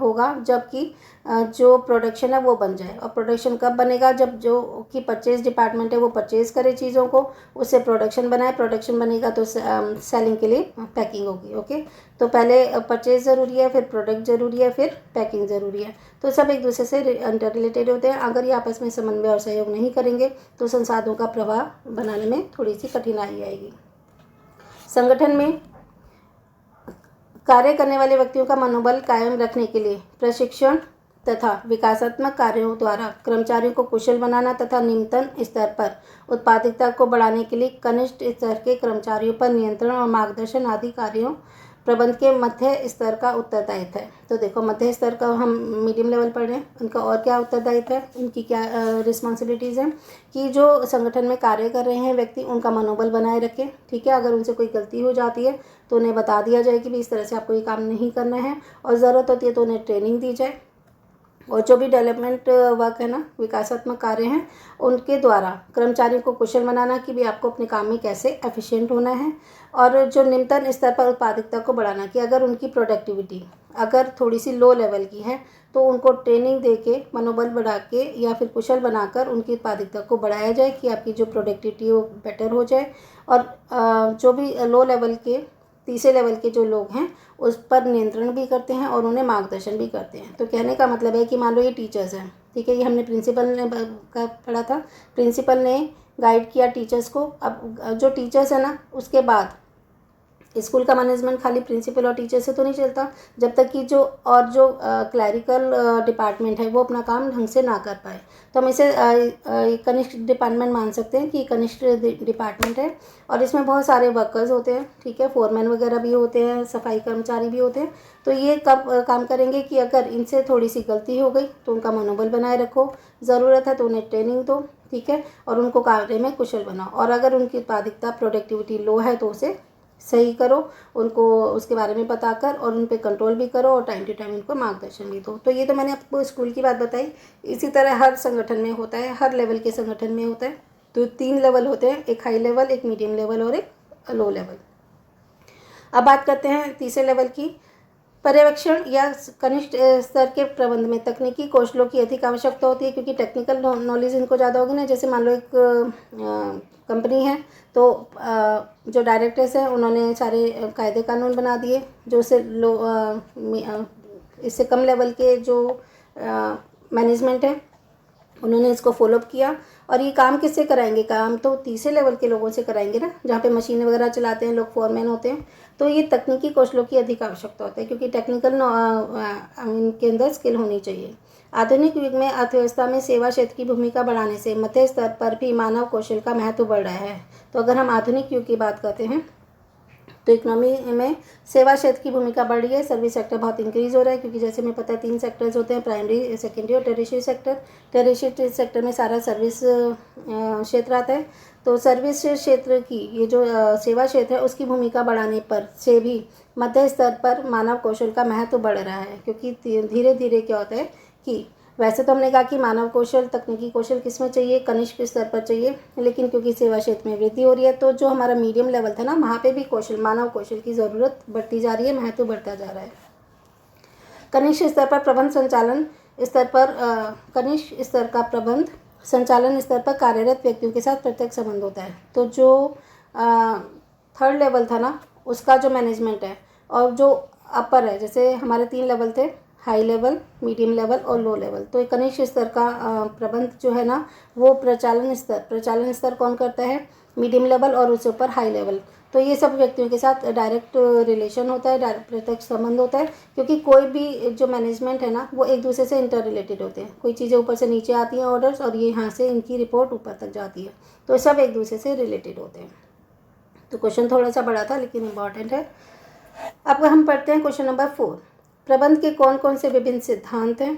होगा? जबकि जो प्रोडक्शन है वो बन जाए। और प्रोडक्शन कब बनेगा? जब जो कि परचेज डिपार्टमेंट है वो परचेज करे चीज़ों को, उससे प्रोडक्शन बनाए, प्रोडक्शन बनेगा तो सेलिंग के लिए पैकिंग होगी। ओके, तो पहले परचेज ज़रूरी है, फिर प्रोडक्ट ज़रूरी है, फिर पैकिंग ज़रूरी है। तो सब एक दूसरे से इंटर रिलेटेड होते हैं। अगर ये आपस में समन्वय और सहयोग नहीं करेंगे तो संसाधनों का प्रवाह बनाने में थोड़ी सी कठिनाई आएगी। संगठन में कार्य करने वाले व्यक्तियों का मनोबल कायम रखने के लिए प्रशिक्षण तथा विकासात्मक कार्यों द्वारा कर्मचारियों को कुशल बनाना तथा निम्नतम स्तर पर उत्पादकता को बढ़ाने के लिए कनिष्ठ स्तर के कर्मचारियों पर नियंत्रण और मार्गदर्शन आदि कार्यों प्रबंध के मध्य स्तर का उत्तरदायित्व है। तो देखो, मध्य स्तर का हम मीडियम लेवल पढ़ रहे हैं, उनका और क्या उत्तरदायित्व है, उनकी क्या रिस्पॉन्सिबिलिटीज़ हैं कि जो संगठन में कार्य कर रहे हैं व्यक्ति, उनका मनोबल बनाए रखें, ठीक है। अगर उनसे कोई गलती हो जाती है तो उन्हें बता दिया जाए कि भी इस तरह से आपको ये काम नहीं करना है, और ज़रूरत होती है तो उन्हें ट्रेनिंग दी जाए। और जो भी डेवलपमेंट वर्क है ना, विकासात्मक कार्य हैं, उनके द्वारा कर्मचारियों को कुशल बनाना कि भी आपको अपने काम में कैसे एफिशिएंट होना है। और जो निम्नतम स्तर पर उत्पादकता को बढ़ाना कि अगर उनकी प्रोडक्टिविटी अगर थोड़ी सी लो लेवल की है तो उनको ट्रेनिंग दे के, मनोबल बढ़ा के या फिर कुशल बनाकर उनकी उत्पादकता को बढ़ाया जाए कि आपकी जो प्रोडक्टिविटी वो बेटर हो जाए। और जो भी लो लेवल के, तीसरे लेवल के जो लोग हैं उस पर नियंत्रण भी करते हैं और उन्हें मार्गदर्शन भी करते हैं। तो कहने का मतलब है कि मान लो ये टीचर्स हैं, ठीक है, ये हमने प्रिंसिपल ने का पढ़ा था, प्रिंसिपल ने गाइड किया टीचर्स को। अब जो टीचर्स है ना, उसके बाद स्कूल का मैनेजमेंट खाली प्रिंसिपल और टीचर से तो नहीं चलता, जब तक कि जो क्लैरिकल डिपार्टमेंट है वो अपना काम ढंग से ना कर पाए। तो हम इसे कनिष्ठ डिपार्टमेंट मान सकते हैं कि कनिष्ठ डिपार्टमेंट है, और इसमें बहुत सारे वर्कर्स होते हैं, ठीक है, फोरमैन वगैरह भी होते हैं, सफाई कर्मचारी भी होते हैं। तो ये कब काम करेंगे कि अगर इनसे थोड़ी सी गलती हो गई तो उनका मनोबल बनाए रखो, ज़रूरत है तो उन्हें ट्रेनिंग दो, ठीक है, और उनको कार्य में कुशल बनाओ। और अगर उनकी उत्पादकता प्रोडक्टिविटी लो है तो उसे सही करो, उनको उसके बारे में बताकर और उन पे कंट्रोल भी करो और टाइम टू टाइम उनको मार्गदर्शन भी दो। तो ये तो मैंने आपको स्कूल की बात बताई। इसी तरह हर संगठन में होता है, हर लेवल के संगठन में होता है। तो 3 लेवल होते हैं, एक हाई लेवल, एक मीडियम लेवल और एक लो लेवल। अब बात करते हैं तीसरे लेवल की। पर्यवेक्षण या कनिष्ठ स्तर के प्रबंध में तकनीकी कौशलों की अधिक आवश्यकता होती है, क्योंकि टेक्निकल नॉलेज इनको ज़्यादा होगी ना। जैसे मान लो एक कंपनी है, तो जो डायरेक्टर्स हैं उन्होंने सारे कायदे कानून बना दिए, जो से इससे कम लेवल के जो मैनेजमेंट है उन्होंने इसको फॉलोअप किया। और ये काम किससे कराएंगे? काम तो तीसरे लेवल के लोगों से कराएंगे ना, जहाँ पे मशीनें वगैरह चलाते हैं लोग, फोरमैन होते हैं। तो ये तकनीकी कौशलों की अधिक आवश्यकता होती है, क्योंकि टेक्निकल इनके अंदर स्किल होनी चाहिए। आधुनिक युग में अर्थव्यवस्था में सेवा क्षेत्र की भूमिका बढ़ाने से मध्य स्तर पर भी मानव कौशल का महत्व बढ़ रहा है। तो अगर हम आधुनिक युग की बात करते हैं तो इकोनॉमी में सेवा क्षेत्र की भूमिका बढ़ रही है। सर्विस सेक्टर बहुत इंक्रीज़ हो रहा है, क्योंकि जैसे हमें पता है 3 सेक्टर्स होते हैं, प्राइमरी, सेकेंडरी और टेरिशरी सेक्टर। टेरिशरी सेक्टर में सारा सर्विस क्षेत्र आता है। तो सर्विस क्षेत्र की ये जो सेवा क्षेत्र है उसकी भूमिका बढ़ाने पर से भी मध्य स्तर पर मानव कौशल का महत्व बढ़ रहा है, क्योंकि धीरे धीरे क्या होता है कि वैसे तो हमने कहा कि मानव कौशल, तकनीकी कौशल किस में चाहिए? कनिष्ठ स्तर पर चाहिए, लेकिन क्योंकि सेवा क्षेत्र में वृद्धि हो रही है तो जो हमारा मीडियम लेवल था ना, वहाँ पे भी कौशल, मानव कौशल की ज़रूरत बढ़ती जा रही है, महत्व बढ़ता जा रहा है। कनिष्ठ स्तर पर प्रबंध संचालन स्तर पर कनिष्ठ स्तर का प्रबंध संचालन स्तर पर कार्यरत व्यक्तियों के साथ प्रत्यक्ष संबंध होता है। तो जो थर्ड लेवल था ना, उसका जो मैनेजमेंट है, और जो अपर है, जैसे हमारे 3 लेवल थे, हाई लेवल, मीडियम लेवल और लो लेवल। तो एक कनिष्ठ स्तर का प्रबंध जो है ना, वो प्रचालन स्तर कौन करता है? मीडियम लेवल और उससे ऊपर हाई लेवल। तो ये सब व्यक्तियों के साथ डायरेक्ट रिलेशन होता है, डायरेक्ट प्रत्यक्ष संबंध होता है, क्योंकि कोई भी जो मैनेजमेंट है ना, वो एक दूसरे से इंटर रिलेटेड होते हैं। कोई चीज़ें ऊपर से नीचे आती हैं ऑर्डर्स, और ये यहाँ से इनकी रिपोर्ट ऊपर तक जाती है, तो सब एक दूसरे से रिलेटेड होते हैं। तो क्वेश्चन थोड़ा सा बड़ा था लेकिन इम्पॉर्टेंट है। अब हम पढ़ते हैं क्वेश्चन नंबर 4। प्रबंध के कौन कौन से विभिन्न सिद्धांत हैं,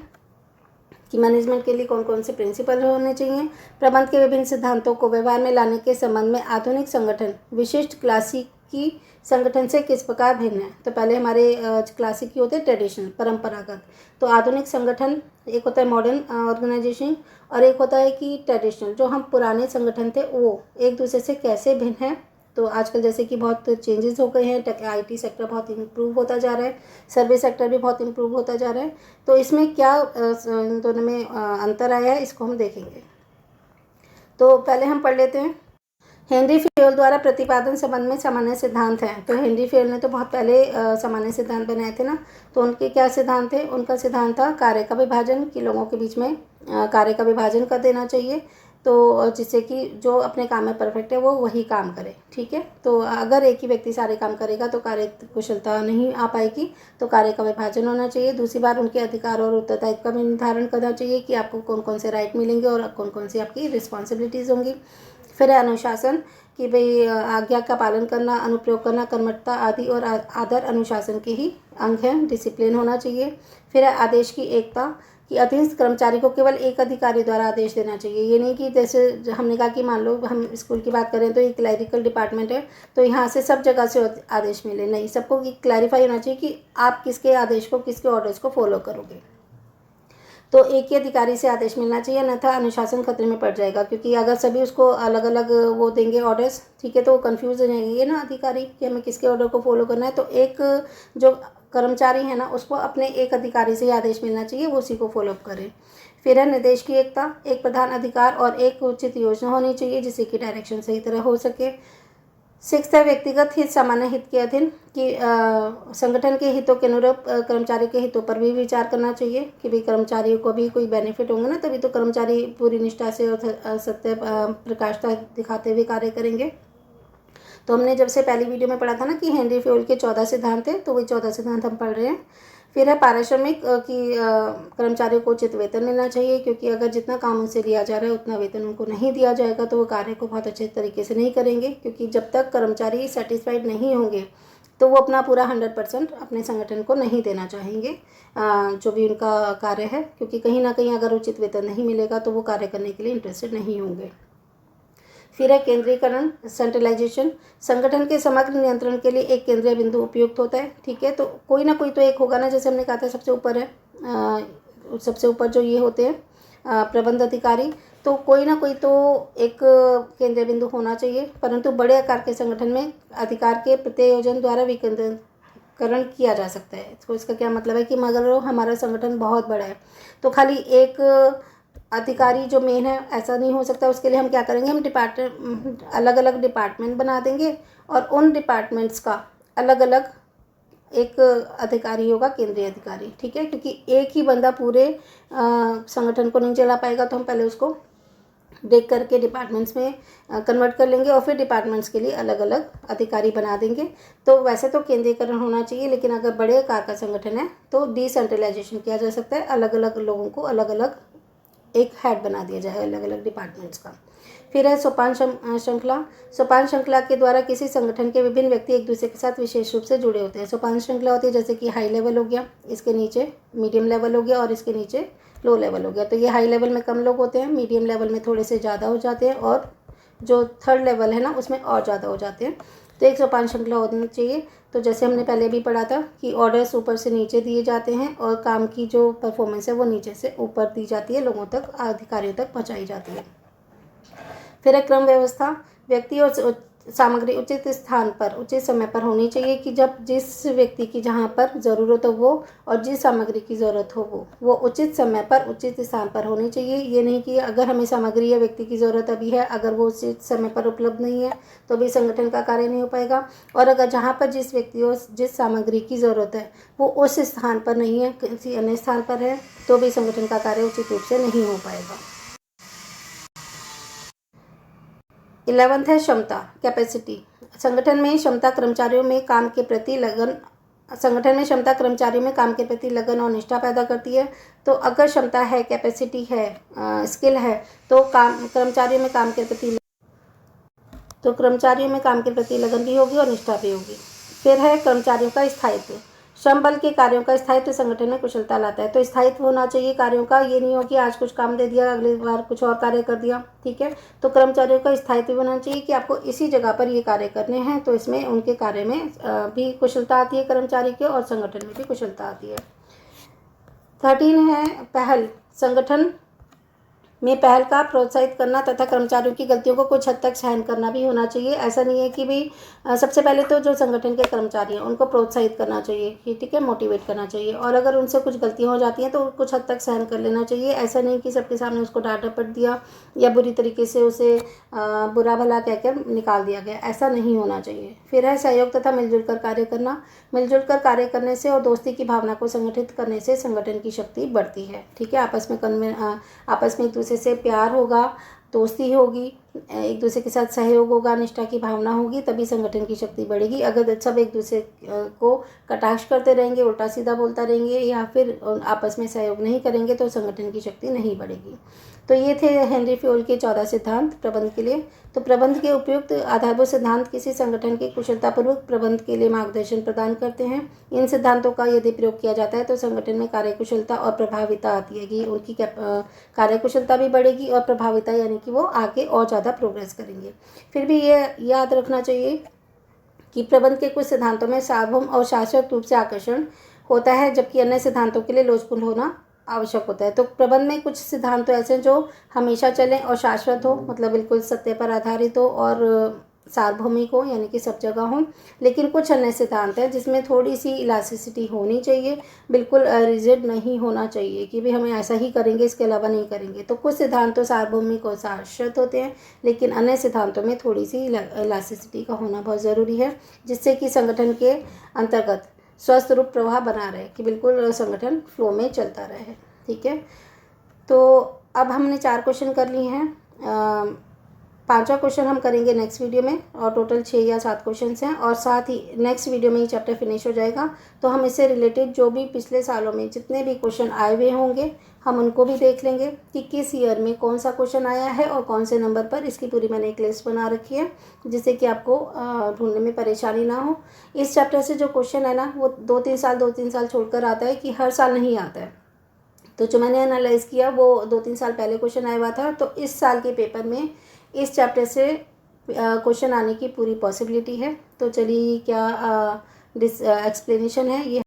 कि मैनेजमेंट के लिए कौन कौन से प्रिंसिपल होने चाहिए। प्रबंध के विभिन्न सिद्धांतों को व्यवहार में लाने के संबंध में आधुनिक संगठन विशिष्ट क्लासिकी संगठन से किस प्रकार भिन्न है। तो पहले हमारे क्लासिकी होते हैं ट्रेडिशनल, परंपरागत। तो आधुनिक संगठन, एक होता है मॉडर्न ऑर्गेनाइजेशन, और एक होता है कि ट्रेडिशनल, जो हम पुराने संगठन थे वो एक दूसरे से कैसे भिन्न है। तो आजकल जैसे कि बहुत चेंजेस हो गए हैं, आईटी सेक्टर बहुत इम्प्रूव होता जा रहा है, सर्विस सेक्टर भी बहुत इम्प्रूव होता जा रहा है। तो इसमें क्या इन दोनों में अंतर आया है, इसको हम देखेंगे। तो पहले हम पढ़ लेते हैं। हेनरी फेयोल द्वारा प्रतिपादन संबंध में सामान्य सिद्धांत हैं। तो हेनरी फेयोल ने तो बहुत पहले सामान्य सिद्धांत बनाए थे ना। तो उनके क्या सिद्धांत थे? उनका सिद्धांत था कार्य का विभाजन, कि लोगों के बीच में कार्य का विभाजन कर देना चाहिए, तो जिससे कि जो अपने काम में परफेक्ट है वो वही काम करे। ठीक है, तो अगर एक ही व्यक्ति सारे काम करेगा तो कार्य कुशलता नहीं आ पाएगी, तो कार्य का विभाजन होना चाहिए। दूसरी बार उनके अधिकार और उत्तरदायित्व का भी निर्धारण करना चाहिए, कि आपको कौन कौन से राइट मिलेंगे और कौन कौन सी आपकी रिस्पॉन्सिबिलिटीज़ होंगी। फिर है अनुशासन, कि भाई आज्ञा का पालन करना, अनुप्रयोग करना, कर्मठता आदि और आदर अनुशासन के ही अंग हैं, डिसिप्लिन होना चाहिए। फिर है आदेश की एकता, कि अधीनस्थ कर्मचारी को केवल एक अधिकारी द्वारा आदेश देना चाहिए। ये नहीं कि जैसे हमने कहा कि मान लो हम स्कूल की बात करें तो ये क्लैरिकल डिपार्टमेंट है, तो यहाँ से सब जगह से आदेश मिले, नहीं, सबको क्लैरिफाई होना चाहिए कि आप किसके आदेश को, किसके ऑर्डर्स को फॉलो करोगे। तो एक ही अधिकारी से आदेश मिलना चाहिए, अन्यथा अनुशासन खतरे में पड़ जाएगा, क्योंकि अगर सभी उसको अलग अलग वो देंगे ऑर्डर्स, ठीक है, तो वो कन्फ्यूज हो जाएंगे ना अधिकारी कि हमें किसके ऑर्डर को फॉलो करना है। तो एक जो कर्मचारी है ना, उसको अपने एक अधिकारी से ही आदेश मिलना चाहिए, वो उसी को फॉलोअप करे। फिर है निर्देश की एकता, एक प्रधान अधिकार और एक उचित योजना होनी चाहिए, जिससे कि डायरेक्शन सही तरह हो सके। 6 है व्यक्तिगत हित सामान्य हित के अधीन, कि संगठन के हितों के अनुरूप कर्मचारी के हितों पर भी विचार करना चाहिए, कि भाई कर्मचारियों को भी कोई बेनिफिट होंगे ना, तभी तो कर्मचारी पूरी निष्ठा से और सत्य प्रकाशता दिखाते हुए कार्य करेंगे। तो हमने जब से पहली वीडियो में पढ़ा था ना कि हेनरी फेयोल के 14 सिद्धांत थे, तो वही 14 सिद्धांत हम पढ़ रहे हैं। फिर है पारिश्रमिक, कि कर्मचारियों को उचित वेतन मिलना चाहिए, क्योंकि अगर जितना काम उनसे लिया जा रहा है उतना वेतन उनको नहीं दिया जाएगा तो वो कार्य को बहुत अच्छे तरीके से नहीं करेंगे, क्योंकि जब तक कर्मचारी सेटिस्फाइड नहीं होंगे तो वो अपना पूरा 100% अपने संगठन को नहीं देना चाहेंगे, जो भी उनका कार्य है, क्योंकि कहीं ना कहीं अगर उचित वेतन नहीं मिलेगा तो वो कार्य करने के लिए इंटरेस्टेड नहीं होंगे। फिर है केंद्रीकरण, सेंट्रलाइजेशन। संगठन के समग्र नियंत्रण के लिए एक केंद्रीय बिंदु उपयुक्त होता है। ठीक है, तो कोई ना कोई तो एक होगा ना, जैसे हमने कहा था सबसे ऊपर है, सबसे ऊपर जो ये होते हैं प्रबंध अधिकारी, तो कोई ना कोई तो एक केंद्रीय बिंदु होना चाहिए। परंतु बड़े आकार के संगठन में अधिकार के प्रत्यायोजन द्वारा विकेंद्रीकरण किया जा सकता है। तो इसका क्या मतलब है कि अगर हमारा संगठन बहुत बड़ा है तो खाली एक अधिकारी जो मेन है ऐसा नहीं हो सकता। उसके लिए हम क्या करेंगे, हम अलग अलग डिपार्टमेंट बना देंगे और उन डिपार्टमेंट्स का अलग अलग एक अधिकारी होगा, केंद्रीय अधिकारी। ठीक है, क्योंकि एक ही बंदा पूरे संगठन को नहीं चला पाएगा, तो हम पहले उसको देख करके डिपार्टमेंट्स में कन्वर्ट कर लेंगे और फिर डिपार्टमेंट्स के लिए अलग अलग अधिकारी बना देंगे। तो वैसे तो केंद्रीकरण होना चाहिए, लेकिन अगर बड़े आकार का संगठन है तो डिसेंट्रलाइजेशन किया जा सकता है। अलग अलग लोगों को अलग अलग एक हेड बना दिया जाए अलग अलग डिपार्टमेंट्स का। फिर है सोपान श्रृंखला। सोपान श्रृंखला के द्वारा किसी संगठन के विभिन्न व्यक्ति एक दूसरे के साथ विशेष रूप से जुड़े होते हैं। सोपान श्रृंखला होती है जैसे कि हाई लेवल हो गया, इसके नीचे मीडियम लेवल हो गया और इसके नीचे लो लेवल हो गया। तो ये हाई लेवल में कम लोग होते हैं, मीडियम लेवल में थोड़े से ज़्यादा हो जाते हैं और जो थर्ड लेवल है ना उसमें और ज़्यादा हो जाते हैं। तो एक सोपान श्रृंखला होनी चाहिए। तो जैसे हमने पहले भी पढ़ा था कि ऑर्डर्स ऊपर से नीचे दिए जाते हैं और काम की जो परफॉर्मेंस है वो नीचे से ऊपर दी जाती है, लोगों तक, अधिकारियों तक पहुंचाई जाती है। फिर है क्रम व्यवस्था। व्यक्ति और सामग्री उचित स्थान पर उचित समय पर होनी चाहिए कि जब जिस व्यक्ति की जहाँ पर ज़रूरत हो वो और जिस सामग्री की ज़रूरत हो वो उचित समय पर उचित स्थान पर होनी चाहिए। ये नहीं कि अगर हमें सामग्री या व्यक्ति की ज़रूरत अभी है, अगर वो उचित समय पर उपलब्ध नहीं है तो भी संगठन का कार्य नहीं हो पाएगा। और अगर जहाँ पर जिस व्यक्ति को जिस सामग्री की ज़रूरत है वो उस स्थान पर नहीं है, किसी अन्य स्थान पर है, तो भी संगठन का कार्य उचित रूप से नहीं हो पाएगा। 11th है क्षमता, कैपेसिटी। संगठन में क्षमता कर्मचारियों में काम के प्रति लगन और निष्ठा पैदा करती है। तो अगर क्षमता है, कैपेसिटी है, स्किल है, तो कर्मचारियों में काम के प्रति लगन भी होगी और निष्ठा भी होगी। फिर है कर्मचारियों का स्थायित्व। श्रम बल के कार्यों का स्थायित्व संगठन में कुशलता लाता है। तो स्थायित्व होना चाहिए कार्यों का, ये नहीं हो कि आज कुछ काम दे दिया अगली बार कुछ और कार्य कर दिया। ठीक है, तो कर्मचारियों का स्थायित्व होना चाहिए कि आपको इसी जगह पर ये कार्य करने हैं, तो इसमें उनके कार्य में भी कुशलता आती है कर्मचारी के और संगठन में भी कुशलता आती है। 13 है पहल। संगठन में पहल का प्रोत्साहित करना तथा कर्मचारियों की गलतियों को कुछ हद तक सहन करना भी होना चाहिए। ऐसा नहीं है कि भाई सबसे पहले तो जो संगठन के कर्मचारी हैं उनको प्रोत्साहित करना चाहिए कि ठीक है, मोटिवेट करना चाहिए, और अगर उनसे कुछ गलतियां हो जाती हैं तो कुछ हद तक सहन कर लेना चाहिए। ऐसा नहीं कि सबके सामने उसको डांट डपट दिया या बुरी तरीके से उसे बुरा भला कहकर निकाल दिया गया, ऐसा नहीं होना चाहिए। फिर है सहयोग तथा मिलजुल कर कार्य करना। मिलजुल कर कार्य करने से और दोस्ती की भावना को संगठित करने से संगठन की शक्ति बढ़ती है। ठीक है, आपस में एक दूसरे से प्यार होगा, दोस्ती होगी, एक दूसरे के साथ सहयोग होगा, निष्ठा की भावना होगी, तभी संगठन की शक्ति बढ़ेगी। अगर सब एक दूसरे को कटाक्ष करते रहेंगे, उल्टा सीधा बोलता रहेंगे या फिर आपस में सहयोग नहीं करेंगे तो संगठन की शक्ति नहीं बढ़ेगी। तो ये थे हेनरी फ्योल के 14 सिद्धांत प्रबंध के लिए। तो प्रबंध के उपयुक्त आधारभूत सिद्धांत किसी संगठन के कुशलतापूर्वक प्रबंध के लिए मार्गदर्शन प्रदान करते हैं। इन सिद्धांतों का यदि प्रयोग किया जाता है तो संगठन में कार्यकुशलता और प्रभाविता आती है कि उनकी कार्यकुशलता भी बढ़ेगी और प्रभाविता यानी कि वो आगे और ज़्यादा प्रोग्रेस करेंगे। फिर भी ये याद रखना चाहिए कि प्रबंध के कुछ सिद्धांतों में सार्वभौम और शाश्वत रूप से आकर्षण होता है, जबकि अन्य सिद्धांतों के लिए लोचपूर्ण होना आवश्यक होता है। तो प्रबंध में कुछ सिद्धांत तो ऐसे हैं जो हमेशा चलें और शाश्वत हो, मतलब बिल्कुल सत्य पर आधारित हो और सार्वभौमिक हो, यानी कि सब जगह हो। लेकिन कुछ अन्य सिद्धांत हैं जिसमें थोड़ी सी इलास्टिसिटी होनी चाहिए, बिल्कुल रिजिड नहीं होना चाहिए कि भाई हमें ऐसा ही करेंगे, इसके अलावा नहीं करेंगे। तो कुछ सिद्धांत तो सार्वभौमिक और शाश्वत होते हैं, लेकिन अन्य सिद्धांतों में थोड़ी सी इलास्टिसिटी का होना बहुत ज़रूरी है, जिससे कि संगठन के अंतर्गत स्वस्थ रूप प्रवाह बना रहे, कि बिल्कुल संगठन फ्लो में चलता रहे। ठीक है, तो अब हमने 4 क्वेश्चन कर लिए हैं। 5वां क्वेश्चन हम करेंगे नेक्स्ट वीडियो में, और टोटल 6 या 7 क्वेश्चन हैं, और साथ ही नेक्स्ट वीडियो में ये चैप्टर फिनिश हो जाएगा। तो हम इससे रिलेटेड जो भी पिछले सालों में जितने भी क्वेश्चन आए हुए होंगे हम उनको भी देख लेंगे कि किस ईयर में कौन सा क्वेश्चन आया है और कौन से नंबर पर। इसकी पूरी मैंने एक लिस्ट बना रखी है जिससे कि आपको ढूंढने में परेशानी ना हो। इस चैप्टर से जो क्वेश्चन है ना वो 2-3 साल छोड़कर आता है, कि हर साल नहीं आता है। तो जो मैंने एनालाइज किया वो 2-3 साल पहले क्वेश्चन आया हुआ था, तो इस साल के पेपर में इस चैप्टर से क्वेश्चन आने की पूरी पॉसिबिलिटी है। तो चलिए क्या एक्सप्लेनेशन है ये